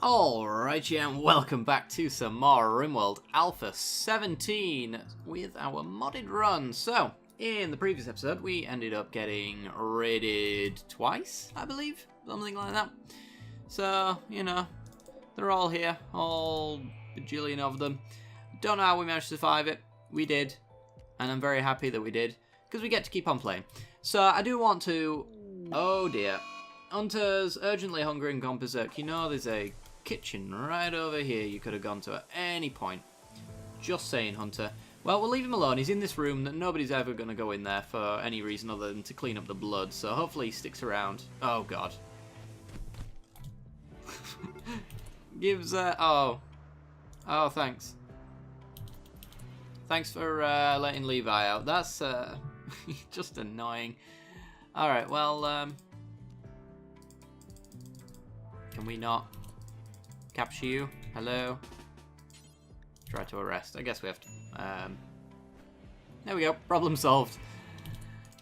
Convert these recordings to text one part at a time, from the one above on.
Alright, yeah, and welcome back to some more Rimworld Alpha 17 with our modded run. So, in the previous episode, we ended up getting raided twice, I believe, something like that. So, you know, they're all here, all bajillion of them. Don't know how we managed to survive it. We did, and I'm very happy that we did, because we get to keep on playing. So, I do want to... Oh dear. Hunters, urgently hungry and gone berserk. You know there's a kitchen right over here you could have gone to at any point. Just saying, Hunter. Well, we'll leave him alone. He's in this room that nobody's ever going to go in there for any reason other than to clean up the blood. So hopefully he sticks around. Oh, God. Gives, oh, thanks. Thanks for letting Levi out. That's just annoying. Alright, well, can we not capture you? Hello? Try to arrest. I guess we have to... there we go. Problem solved.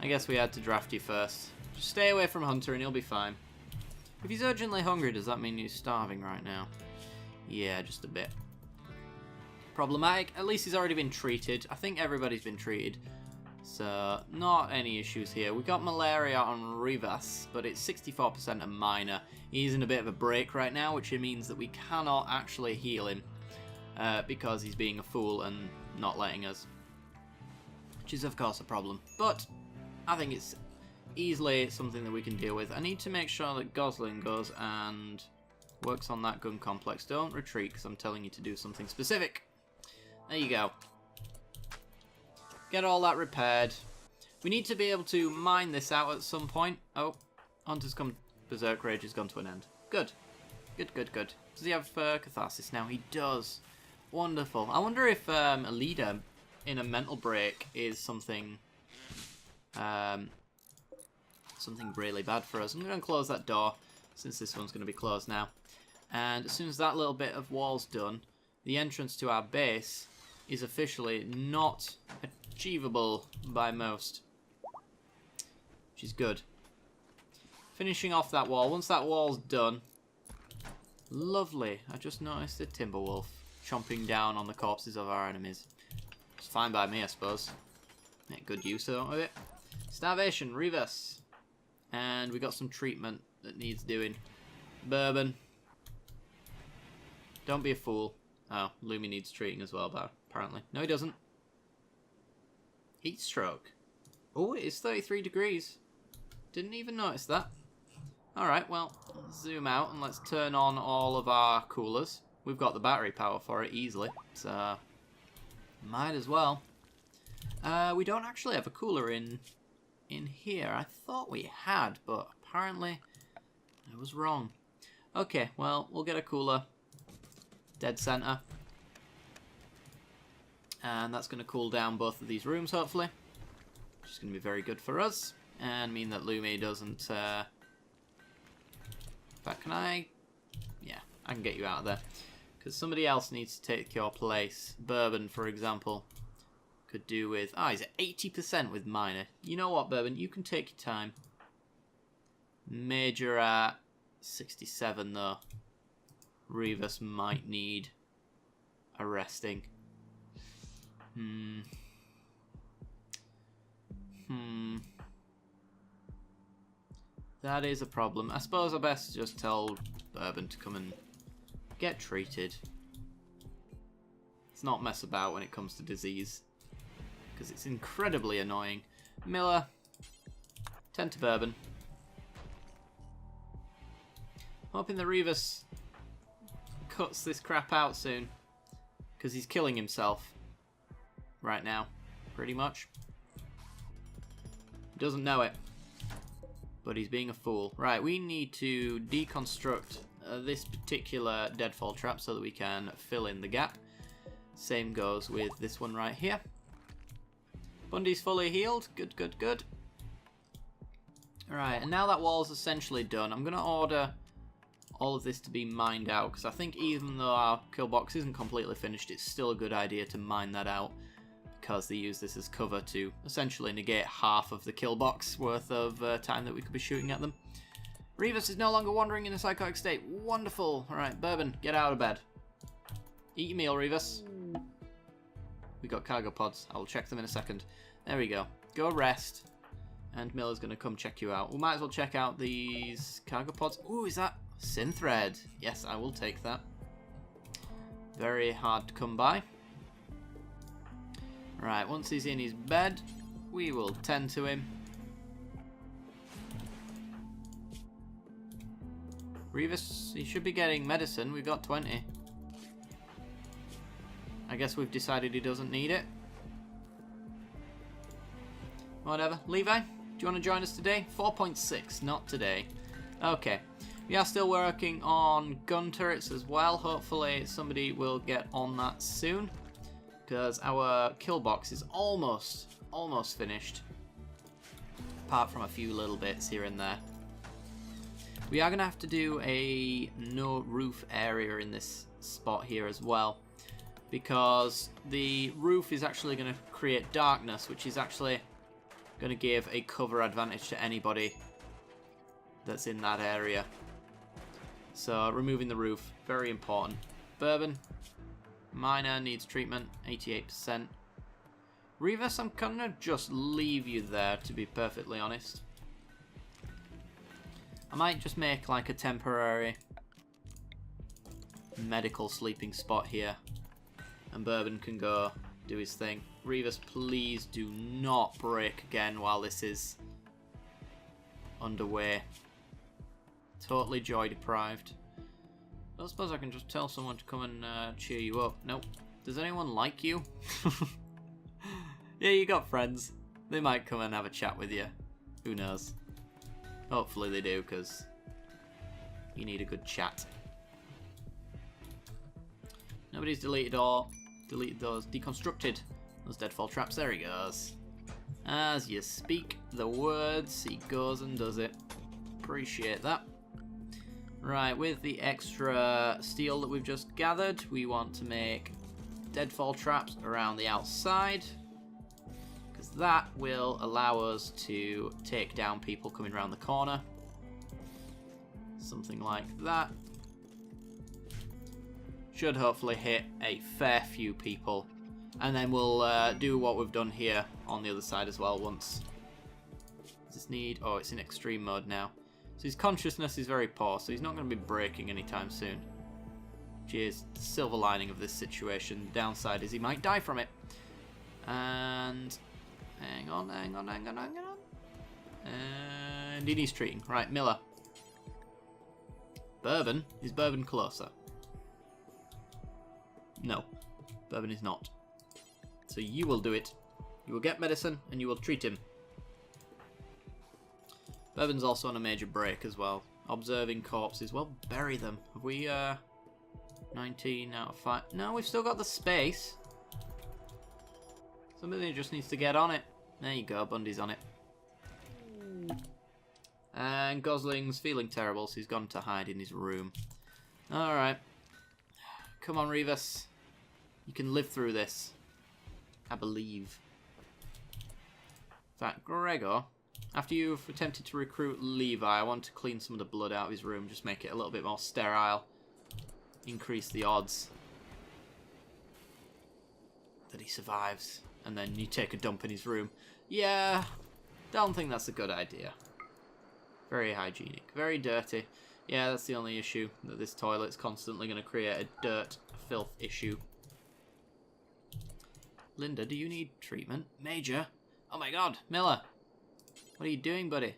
I guess we had to draft you first. Just stay away from Hunter and he'll be fine. If he's urgently hungry, does that mean he's starving right now? Yeah, just a bit. Problematic. At least he's already been treated. I think everybody's been treated. So, not any issues here. We got malaria on Rivas, but it's 64% a minor. He's in a bit of a break right now, which means that we cannot actually heal him because he's being a fool and not letting us. Which is, of course, a problem. But I think it's easily something that we can deal with. I need to make sure that Gosling goes and works on that gun complex. Don't retreat, because I'm telling you to do something specific. There you go. Get all that repaired. We need to be able to mine this out at some point. Oh, Hunter's come. Berserk Rage has gone to an end. Good. Good, good, good. Does he have Catharsis now? He does. Wonderful. I wonder if a leader in a mental break is something something really bad for us. I'm going to close that door since this one's going to be closed now. And as soon as that little bit of wall's done, the entrance to our base is officially not achievable by most, which is good. Finishing off that wall. Once that wall's done, lovely. I just noticed a timber wolf chomping down on the corpses of our enemies. It's fine by me, I suppose. Make good use of it. Starvation, Rivas. And we got some treatment that needs doing. Bourbon. Don't be a fool. Oh, Lumi needs treating as well, but apparently. No, he doesn't. Heat stroke. Oh, it is 33 degrees. Didn't even notice that. Alright, well, let's zoom out and let's turn on all of our coolers. We've got the battery power for it easily, so might as well. We don't actually have a cooler in here. I thought we had, but apparently I was wrong. Okay, well, we'll get a cooler. Dead center. And that's going to cool down both of these rooms, hopefully. Which is going to be very good for us. And mean that Lumi doesn't... But can I... Yeah, I can get you out of there. Because somebody else needs to take your place. Bourbon, for example, could do with... Ah, he's at 80% with minor. You know what, Bourbon? You can take your time. Major at 67, though. Rivas might need arresting. That is a problem. I suppose I best just tell Bourbon to come and get treated. Let's not mess about when it comes to disease, because it's incredibly annoying. Miller, tend to Bourbon. Hoping that Rivas cuts this crap out soon, because he's killing himself right now, pretty much. He doesn't know it, but he's being a fool. Right, we need to deconstruct this particular deadfall trap so that we can fill in the gap. Same goes with this one right here. Bundy's fully healed. Good, good, good. Alright, and now that wall's essentially done, I'm going to order all of this to be mined out, because I think even though our kill box isn't completely finished, it's still a good idea to mine that out, because they use this as cover to essentially negate half of the kill box worth of time that we could be shooting at them. Revis is no longer wandering in a psychotic state. Wonderful. Alright, Bourbon, get out of bed. Eat your meal, Revis. We got cargo pods. I'll check them in a second. There we go. Go rest. And Miller's going to come check you out. We might as well check out these cargo pods. Ooh, is that Synthread? Yes, I will take that. Very hard to come by. Right, once he's in his bed, we will tend to him. Revis, he should be getting medicine. We've got 20. I guess we've decided he doesn't need it. Whatever. Levi, do you want to join us today? 4.6, not today. Okay. We are still working on gun turrets as well. Hopefully somebody will get on that soon. Because our kill box is almost finished. Apart from a few little bits here and there. We are going to have to do a no roof area in this spot here as well. Because the roof is actually going to create darkness, which is actually going to give a cover advantage to anybody that's in that area. So removing the roof, very important. Bourbon, Miner needs treatment, 88%. Revis, I'm gonna just leave you there, to be perfectly honest. I might just make like a temporary medical sleeping spot here. And Bourbon can go do his thing. Revis, please do not break again while this is underway. Totally joy deprived. I don't suppose I can just tell someone to come and cheer you up. Nope. Does anyone like you? Yeah, you got friends. They might come and have a chat with you. Who knows? Hopefully they do, because you need a good chat. Nobody's deleted those. Deconstructed those deadfall traps. There he goes. As you speak the words, he goes and does it. Appreciate that. Right, with the extra steel that we've just gathered, we want to make deadfall traps around the outside. Because that will allow us to take down people coming around the corner. Something like that. Should hopefully hit a fair few people. And then we'll do what we've done here on the other side as well once. Does this need... Oh, it's in extreme mode now. So his consciousness is very poor, so he's not going to be breaking anytime soon. Which is the silver lining of this situation. The downside is he might die from it. And... Hang on. And he needs treating. Right, Miller. Bourbon? Is Bourbon closer? No. Bourbon is not. So you will do it. You will get medicine and you will treat him. Bourbon's also on a major break as well. Observing corpses. Well, bury them. Have we, 19 out of 5? No, we've still got the space. Somebody just needs to get on it. There you go, Bundy's on it. And Gosling's feeling terrible, so he's gone to hide in his room. Alright. Come on, Revis. You can live through this. I believe. In fact, Gregor, after you've attempted to recruit Levi, I want to clean some of the blood out of his room, just make it a little bit more sterile. Increase the odds that he survives. And then you take a dump in his room. Yeah, don't think that's a good idea. Very hygienic, very dirty. Yeah, that's the only issue, that this toilet's constantly going to create a dirt, filth issue. Linda, do you need treatment? Major? Oh my god, Miller! What are you doing, buddy?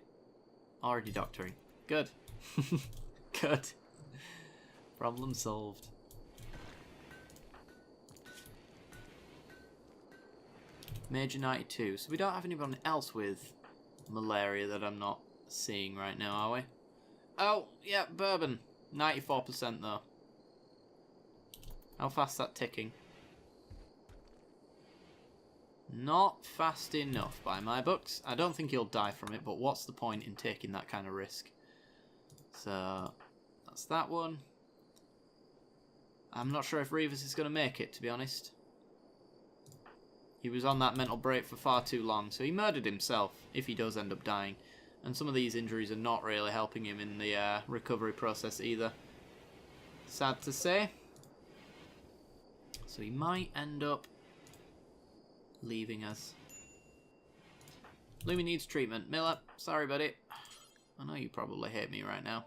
Already doctoring. Good. Good. Problem solved. Major 92. So we don't have anyone else with malaria that I'm not seeing right now, are we? Oh, yeah, Bourbon. 94% though. How fast's that ticking? Not fast enough by my books. I don't think he'll die from it, but what's the point in taking that kind of risk? So, that's that one. I'm not sure if Revis is going to make it, to be honest. He was on that mental break for far too long, so he murdered himself, if he does end up dying. And some of these injuries are not really helping him in the recovery process either. Sad to say. So he might end up leaving us. Lumi needs treatment. Miller, sorry buddy. I know you probably hate me right now.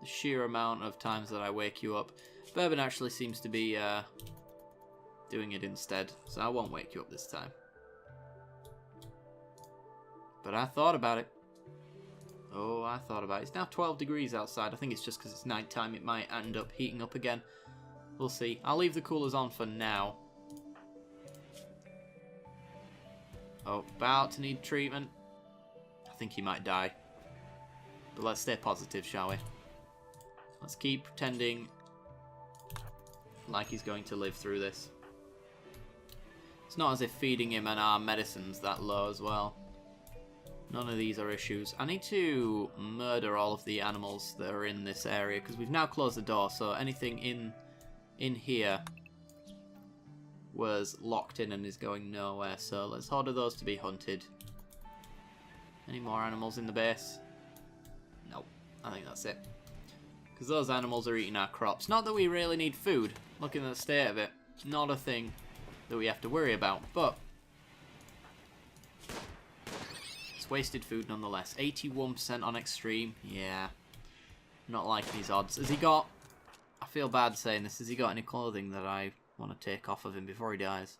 The sheer amount of times that I wake you up. Bourbon actually seems to be doing it instead, so I won't wake you up this time. But I thought about it. Oh, I thought about it. It's now 12 degrees outside. I think it's just because it's night time. It might end up heating up again. We'll see. I'll leave the coolers on for now. Oh, about to need treatment. I think he might die. But let's stay positive, shall we? Let's keep pretending like he's going to live through this. It's not as if feeding him and our medicine's that low as well. None of these are issues. I need to murder all of the animals that are in this area because we've now closed the door, so anything in here was locked in and is going nowhere. So let's order those to be hunted. Any more animals in the base? Nope. I think that's it. Because those animals are eating our crops. Not that we really need food. Looking at the state of it, not a thing that we have to worry about. But it's wasted food nonetheless. 81% on extreme. Yeah. Not liking his odds. Has he got... I feel bad saying this. Has he got any clothing that I want to take off of him before he dies?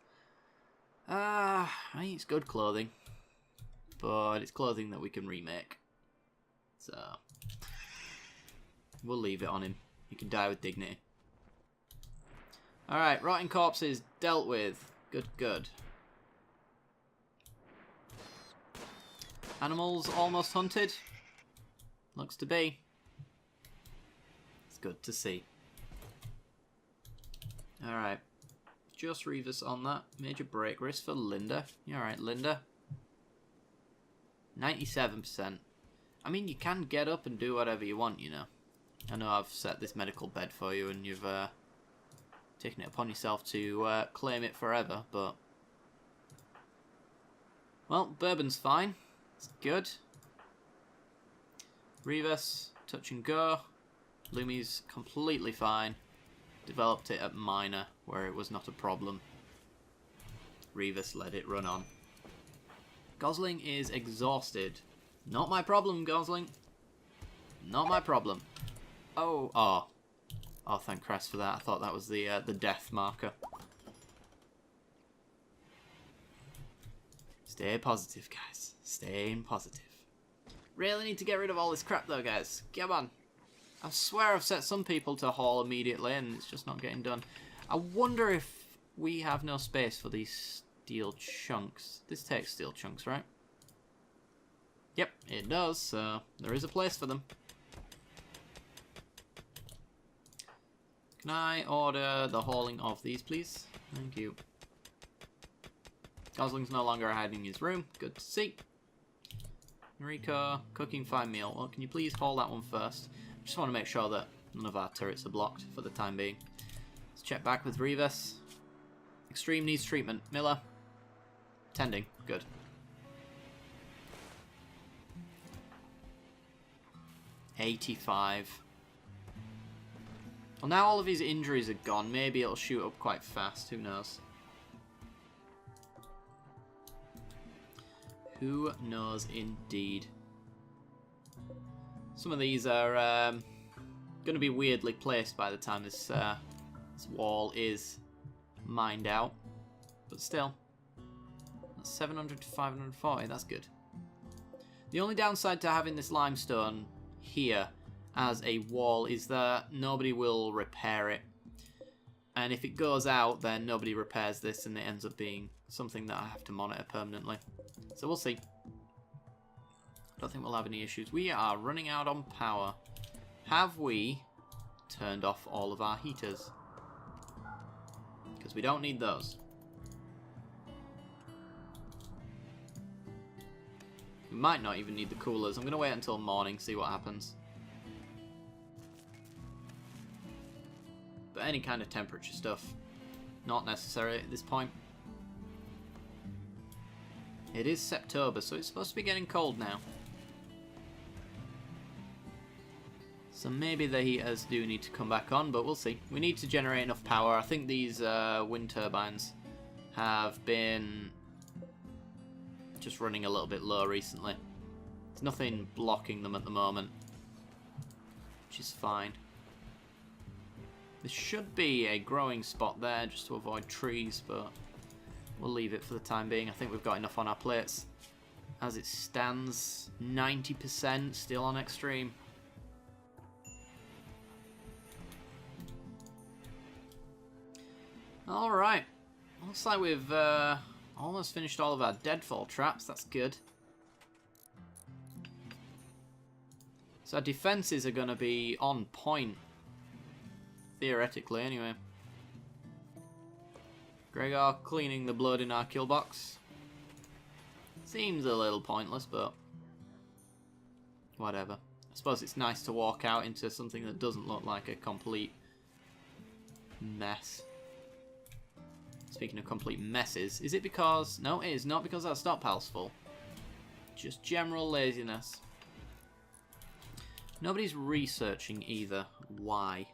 I think it's good clothing. But it's clothing that we can remake. So we'll leave it on him. He can die with dignity. Alright, rotting corpses dealt with. Good, good. Animals almost hunted. Looks to be. It's good to see. Alright. Just Revis on that. Major break risk for Linda. You alright, Linda? 97%. I mean, you can get up and do whatever you want, you know. I know I've set this medical bed for you and you've taken it upon yourself to claim it forever, but... Well, Bourbon's fine. It's good. Revis, touch and go. Lumi's completely fine. Developed it at minor, where it was not a problem. Revis let it run on. Gosling is exhausted. Not my problem, Gosling. Not my problem. Oh, oh. Oh, thank Christ for that. I thought that was the death marker. Stay positive, guys. Staying positive. Really need to get rid of all this crap, though, guys. Come on. I swear I've set some people to haul immediately, and it's just not getting done. I wonder if we have no space for these steel chunks. This takes steel chunks, right? Yep, it does, so there is a place for them. Can I order the hauling of these, please? Thank you. Gosling's no longer hiding in his room. Good to see. Noriko, cooking fine meal. Well, can you please haul that one first? Just want to make sure that none of our turrets are blocked for the time being. Let's check back with Revis. Extreme needs treatment. Miller. Tending. Good. $85. Well, now all of his injuries are gone. Maybe it'll shoot up quite fast. Who knows? Who knows indeed. Some of these are going to be weirdly placed by the time this wall is mined out. But still. That's 700 to 540. That's good. The only downside to having this limestone here as a wall is that nobody will repair it. And if it goes out, then nobody repairs this and it ends up being something that I have to monitor permanently. So we'll see. I don't think we'll have any issues. We are running out on power. Have we turned off all of our heaters? Because we don't need those. We might not even need the coolers. I'm going to wait until morning, see what happens. But any kind of temperature stuff, not necessary at this point. It is September, so it's supposed to be getting cold now. So maybe the heaters do need to come back on, but we'll see. We need to generate enough power. I think these wind turbines have been just running a little bit low recently. There's nothing blocking them at the moment, which is fine. There should be a growing spot there just to avoid trees, but we'll leave it for the time being. I think we've got enough on our plates. As it stands, 90% still on extreme. Alright, looks like we've almost finished all of our deadfall traps. That's good. So our defences are going to be on point. Theoretically, anyway. Gregor cleaning the blood in our kill box. Seems a little pointless, but whatever. I suppose it's nice to walk out into something that doesn't look like a complete mess. Speaking of complete messes, is it because... No, it is not because our stockpile's full. Just general laziness. Nobody's researching either. Why?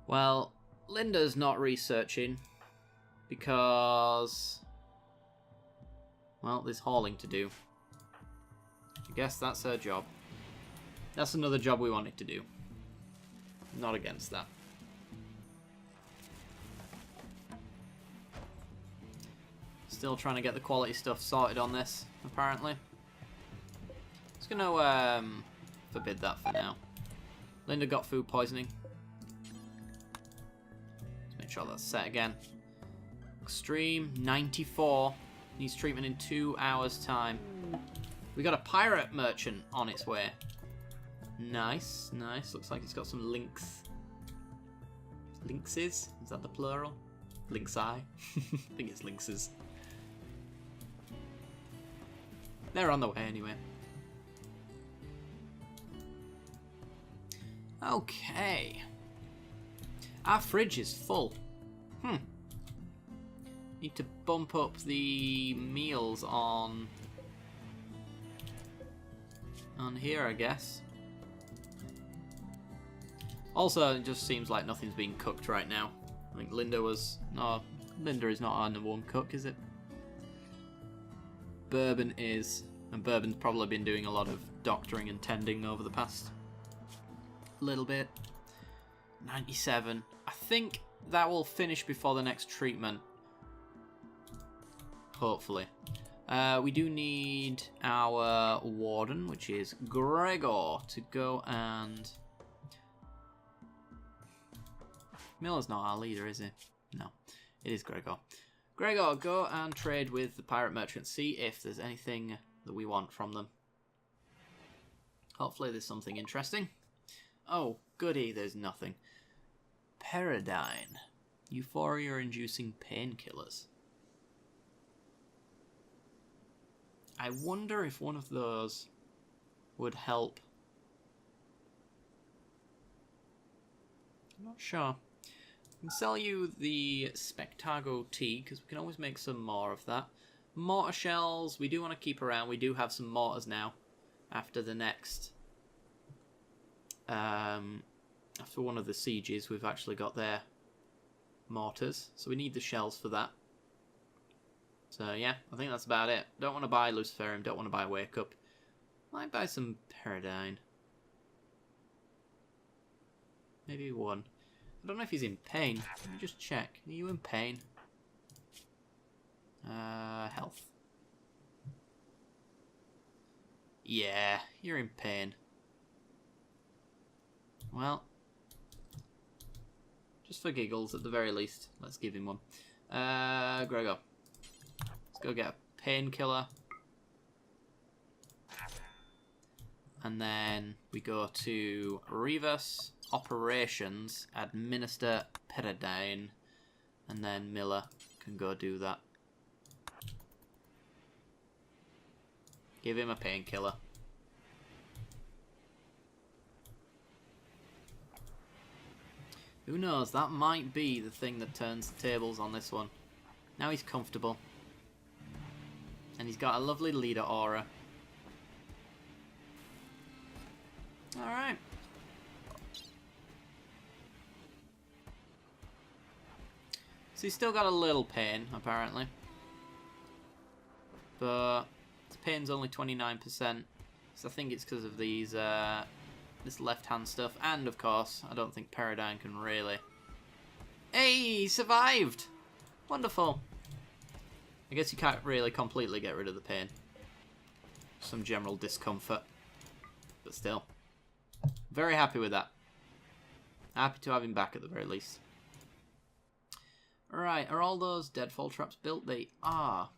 Well, Linda's not researching because... well, there's hauling to do. I guess that's her job. That's another job we wanted to do. Not against that. Still trying to get the quality stuff sorted on this, apparently. Just gonna forbid that for now. Linda got food poisoning. Let's make sure that's set again. Extreme 94 needs treatment in 2 hours' time. We got a pirate merchant on its way. Nice, nice. Looks like it's got some links. Lynxes? Is that the plural? Lynxi? I think it's lynxes. They're on the way anyway. Okay. Our fridge is full. Need to bump up the meals on here, I guess. Also, it just seems like nothing's being cooked right now. I think Linda was... no, Linda is not our #1 cook, is it? Bourbon is, and Bourbon's probably been doing a lot of doctoring and tending over the past little bit. 97. I think that will finish before the next treatment. Hopefully. We do need our warden, which is Gregor, to go and... Miller's not our leader, is he? No, it is Gregor. Gregor, go and trade with the pirate merchants. See if there's anything that we want from them. Hopefully there's something interesting. Oh, goody, there's nothing. Paradigm. Euphoria-inducing painkillers. I wonder if one of those would help. I'm not sure. I can sell you the Spectago tea, because we can always make some more of that. Mortar shells, we do want to keep around. We do have some mortars now, after the next... after one of the sieges, we've actually got their mortars. So we need the shells for that. So yeah, I think that's about it. Don't want to buy Luciferium, don't want to buy Wake Up. Might buy some Paradigm. Maybe one. I don't know if he's in pain. Let me just check. Are you in pain? Health. Yeah, you're in pain. Well, just for giggles at the very least, let's give him one. Gregor. Let's go get a painkiller. And then we go to Reverse Operations, administer Paradigm, and then Miller can go do that. Give him a painkiller. Who knows, that might be the thing that turns the tables on this one. Now he's comfortable. And he's got a lovely leader aura. Alright. So he's still got a little pain, apparently. But his pain's only 29%. So I think it's because of these, this left-hand stuff. And, of course, I don't think Paradigm can really... Hey, he survived! Wonderful. I guess you can't really completely get rid of the pain. Some general discomfort. But still. Very happy with that. Happy to have him back at the very least. Alright, are all those deadfall traps built? They are.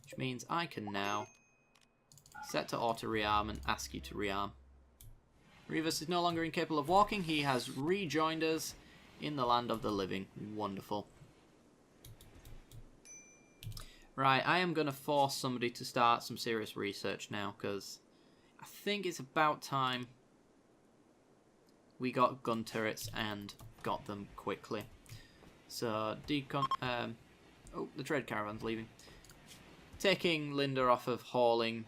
Which means I can now set to auto rearm and ask you to rearm. Revis is no longer incapable of walking. He has rejoined us in the land of the living. Wonderful. Right, I am going to force somebody to start some serious research now, because I think it's about time we got gun turrets and got them quickly. So, oh, the trade caravan's leaving. Taking Linda off of hauling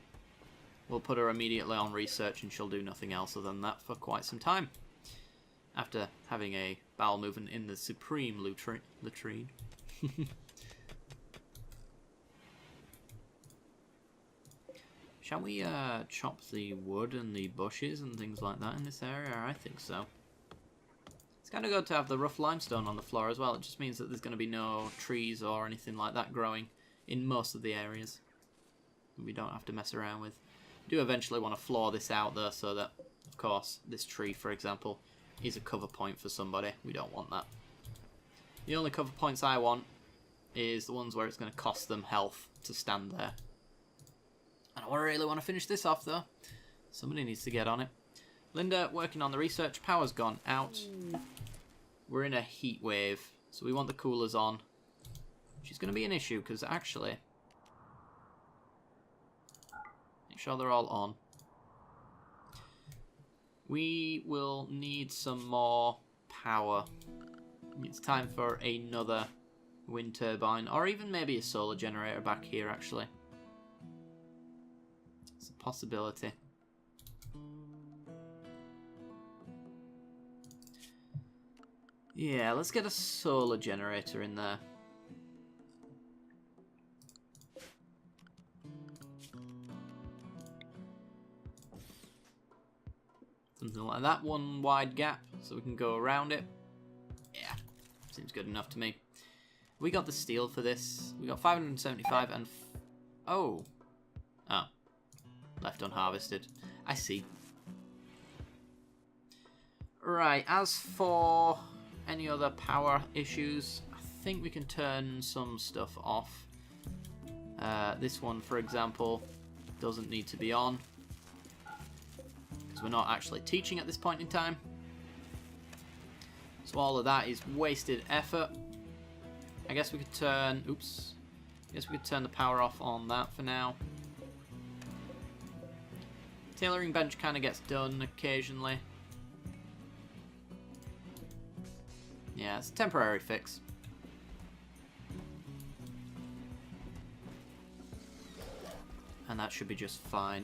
will put her immediately on research, and she'll do nothing else other than that for quite some time. After having a bowel movement in the supreme latrine. Shall we chop the wood and the bushes and things like that in this area? I think so. It's kind of good to have the rough limestone on the floor as well. It just means that there's going to be no trees or anything like that growing in most of the areas. We don't have to mess around with. We do eventually want to floor this out though, so that, of course, this tree, for example, is a cover point for somebody. We don't want that. The only cover points I want is the ones where it's going to cost them health to stand there. And I really want to finish this off though. Somebody needs to get on it. Linda, working on the research. Power's gone out. We're in a heat wave, so we want the coolers on. Which is going to be an issue, because actually... Make sure they're all on. We will need some more power. It's time for another wind turbine, or even maybe a solar generator back here, actually. It's a possibility. Yeah, let's get a solar generator in there. Something like that, one wide gap, so we can go around it. Yeah, seems good enough to me. We got the steel for this. We got 575 and... Oh. Left unharvested. I see. Right, as for any other power issues, I think we can turn some stuff off. This one, for example, doesn't need to be on, because we're not actually teaching at this point in time. So all of that is wasted effort. I guess we could turn... Oops. I guess we could turn the power off on that for now. Tailoring bench kind of gets done occasionally. Yeah, it's a temporary fix. And that should be just fine.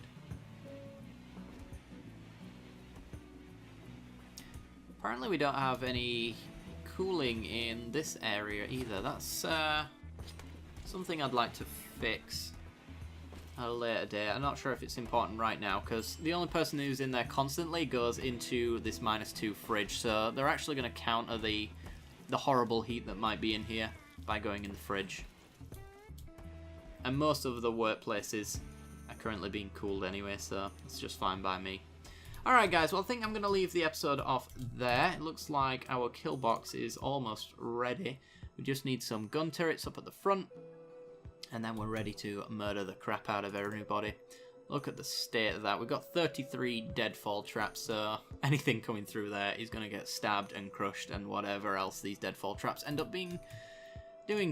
Apparently we don't have any cooling in this area either. That's something I'd like to fix at a later date. I'm not sure if it's important right now, because the only person who's in there constantly goes into this -2 fridge, so they're actually going to counter the horrible heat that might be in here by going in the fridge. And most of the workplaces are currently being cooled anyway, so it's just fine by me. Alright guys, well I think I'm going to leave the episode off there. It looks like our kill box is almost ready. We just need some gun turrets up at the front, and then we're ready to murder the crap out of everybody. Look at the state of that. We've got 33 deadfall traps, so anything coming through there is going to get stabbed and crushed and whatever else these deadfall traps end up doing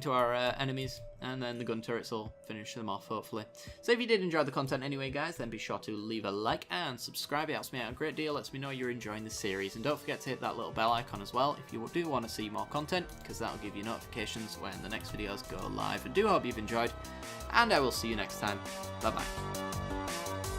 to our enemies. And then the gun turrets will finish them off, hopefully. So if you did enjoy the content anyway, guys, then be sure to leave a like and subscribe. It helps me out a great deal, lets me know you're enjoying the series. And don't forget to hit that little bell icon as well if you do want to see more content, because that'll give you notifications when the next videos go live. I do hope you've enjoyed, and I will see you next time. Bye-bye.